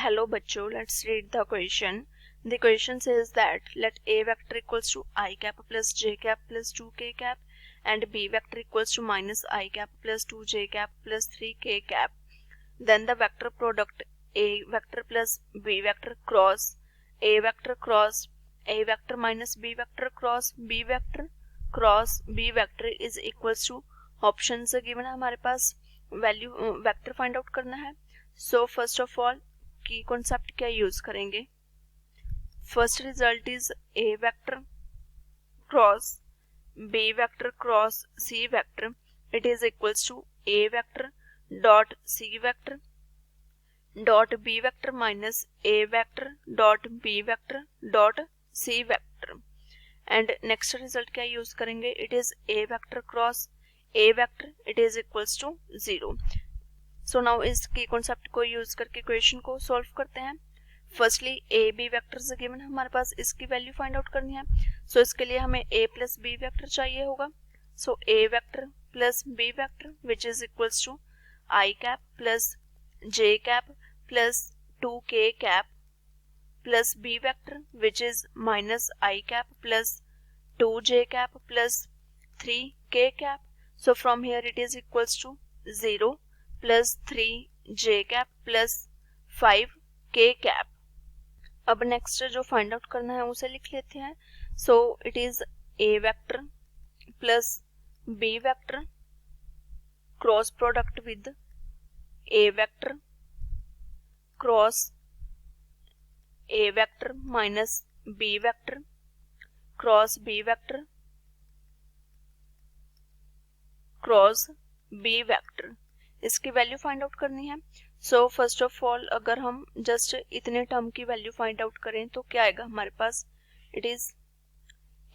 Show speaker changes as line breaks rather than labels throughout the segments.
Hello बच्चों, let's read the question. The question says that let A vector equals to I cap plus J cap plus 2K cap and B vector equals to minus I cap plus 2J cap plus 3K cap. Then the vector product A vector plus B vector cross A vector cross A vector minus B vector cross B vector is equals to options given है हमारे पास, value vector find out करना है. So first of all key concept क्या use करेंगे. First result is A vector cross B vector cross C vector. It is equals to A vector dot C vector dot B vector minus A vector dot B vector dot C vector. And next result क्या use करेंगे. It is A vector cross A vector. It is equals to 0. So now इसकी concept को use करके question को solve करते हैं. Firstly A B vectors given है हमारे पास, इसकी वैल्यू फाइंड आउट करनी है. सो इसके लिए हमें ए प्लस बी वेक्टर चाहिए होगा. So A vector plus B vector which is equals to I cap plus J cap plus 2k cap plus B vector which is minus I cap plus 2j cap plus 3k cap. So from here it is equals to 0 plus 3j cap plus 5k cap. अब next जो find out करना है उसे लिख लेते हैं. So it is A vector plus B vector cross product with A vector cross A vector minus B vector cross B vector cross B vector. इसकी value find out करनी है. सो फर्स्ट ऑफ ऑल अगर हम just इतने term की value find out करें तो क्या आएगा हमारे पास. It is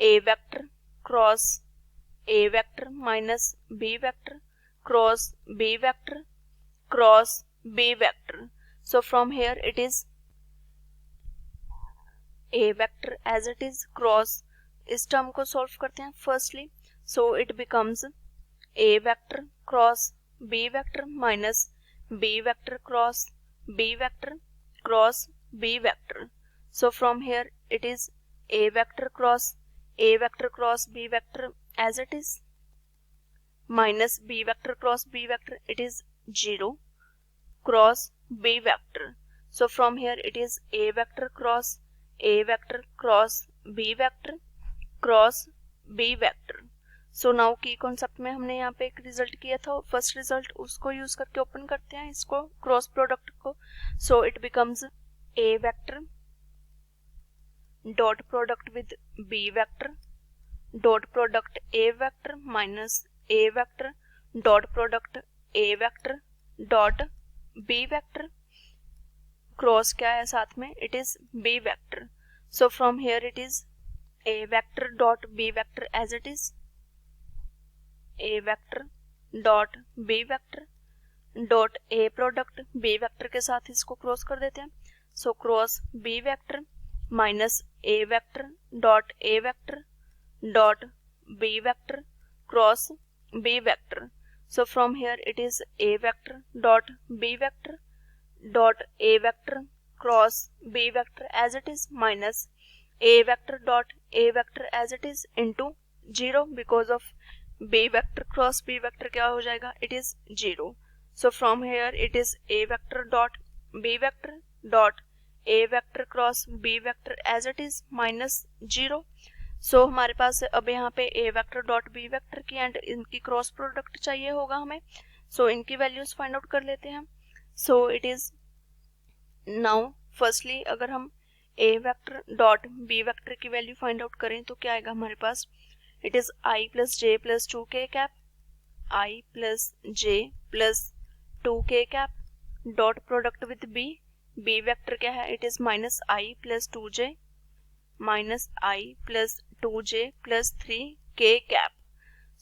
A vector cross A vector minus B vector cross B vector cross B vector. So from here it is A vector as it is cross. इस term को solve करते हैं firstly. So it becomes A vector cross B vector minus B vector cross B vector cross B vector. So from here it is A vector cross B vector as it is minus B vector cross B vector. It is 0 cross B vector. So from here it is A vector cross B vector cross B vector. So now key concept में हमने यहाँ पे एक result किया था, first result, उसको use करके open करते हैं इसको क्रॉस प्रोडक्ट को. So it becomes A vector dot product with B vector dot product A vector minus A vector dot product A vector dot B vector. Cross क्या है साथ में. It is B vector. So from here it is A vector dot B vector as it is A vector dot B vector dot A product B vector के साथ इसको cross कर देते हैं. So cross B vector minus A vector dot A vector dot B vector cross B vector. So from here it is A vector dot B vector dot A vector cross B vector as it is minus A vector dot A vector as it is into 0 because of B vector cross B vector क्या हो जाएगा. It is 0. So from here it is A vector dot B vector dot A vector cross B vector as it is minus 0. सो हमारे पास अब यहाँ पे A vector dot B vector की एंड इनकी क्रॉस प्रोडक्ट चाहिए होगा हमें. सो इनकी वैल्यूज फाइंड आउट कर लेते हैं. So it is now firstly अगर हम A vector dot B vector की वैल्यू फाइंड आउट करें तो क्या आएगा हमारे पास. It is i plus j plus 2k cap i plus j plus 2k cap dot product with B vector क्या है. It is minus i plus 2j minus i plus 2j plus 3k cap.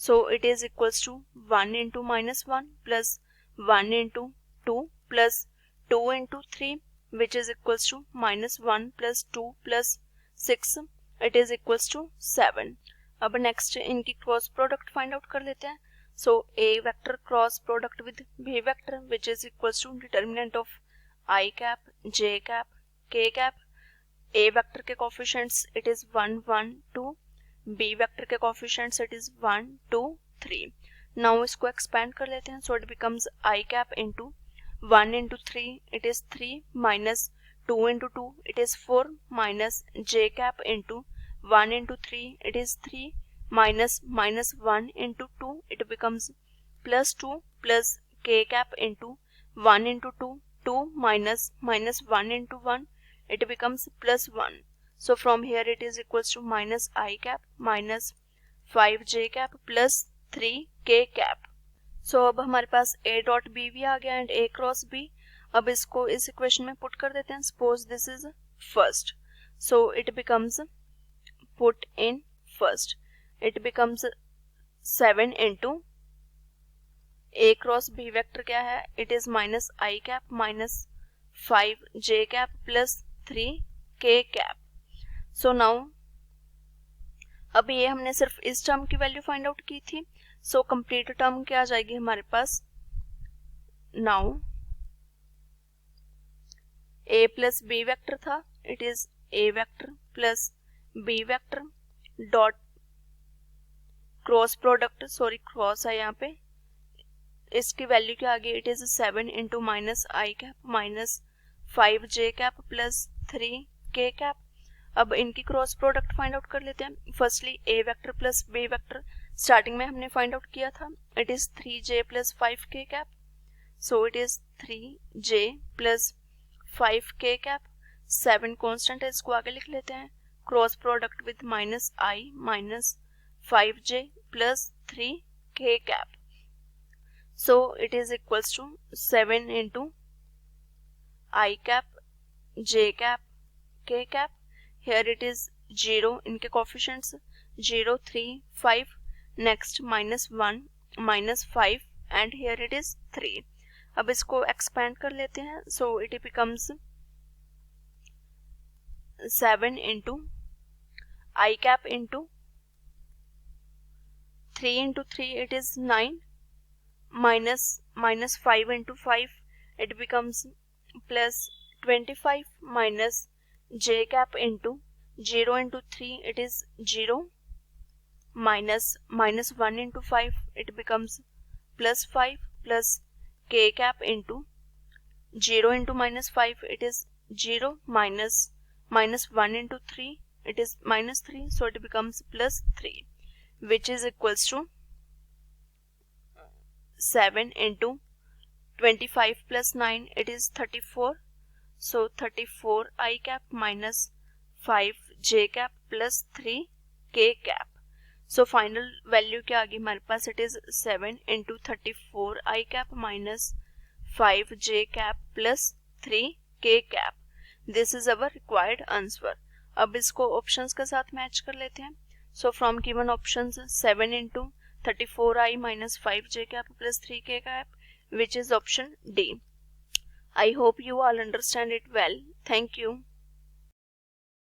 So it is equals to 1 into minus 1 plus 1 into 2 plus 2 into 3 which is equals to minus 1 plus 2 plus 6. It is equals to 7. अब next इनकी cross product find out कर लेते हैं. So A vector cross product with B vector which is equals to determinant of I cap, j cap, k cap. A vector के coefficients it is 1 1 2, B vector के coefficients it is 1 2 3. Now इसको expand कर लेते हैं. So it becomes I cap into 1 into 3 it is 3 minus 2 into 2 it is 4 minus j cap into 1 into 3 it is 3 minus 1 into 2 it becomes plus 2 plus k cap into 1 into 2 2 minus 1 into 1 it becomes plus 1. So from here it is equals to minus I cap minus 5j cap plus 3k cap. So अब हमारे पास a dot b भी आ गया and a cross b. अब इसको इस equation में put कर देते हैं. Suppose this is first. So it becomes put in first. It becomes 7 into a cross b vector क्या है? It is minus I cap minus 5j cap plus 3k cap. So now अब ये हमने सिर्फ इस टर्म की value find out की थी. सो कंप्लीट टर्म क्या आ जाएगी हमारे पास? Now a plus B vector था, it is a vector plus B vector dot cross product, sorry cross है यहाँ पे, इसकी वैल्यू क्या आ गई? It is 7 into minus I cap minus 5j cap plus 3k cap. अब इनकी क्रॉस प्रोडक्ट फाइंड आउट कर लेते हैं. Firstly a vector plus b vector starting में हमने फाइंड आउट किया था. It is 3j plus 5k cap. So it is 3j plus 5k cap. 7 constant है, इसको आगे लिख लेते हैं. Cross product with minus i minus 5j plus 3k cap. So it is equals to 7 into I cap, j cap, k cap. Here it is 0 इनके coefficients 0, 3, 5. Next minus 1, minus 5 and here it is 3. अब इसको expand कर लेते हैं. So it becomes 7 into I cap into 3 into 3 it is 9 minus 5 into 5 it becomes plus 25 minus j cap into 0 into 3 it is 0 minus 1 into 5 it becomes plus 5 plus k cap into 0 into minus 5 it is 0 minus 1 into 3 it is minus 3, so it becomes plus 3 which is equals to 7 into 25 plus 9 it is 34. So 34 I cap minus 5j cap plus 3k cap. So final value क्या आ गई हमारे पास? It is 7 into 34 I cap minus 5j cap plus 3k cap. This is our required answer. अब इसको options के साथ match कर लेते हैं. So from given options 7 into 34I minus 5j cap plus 3k cap, which is option D. I hope you all understand it well. Thank you.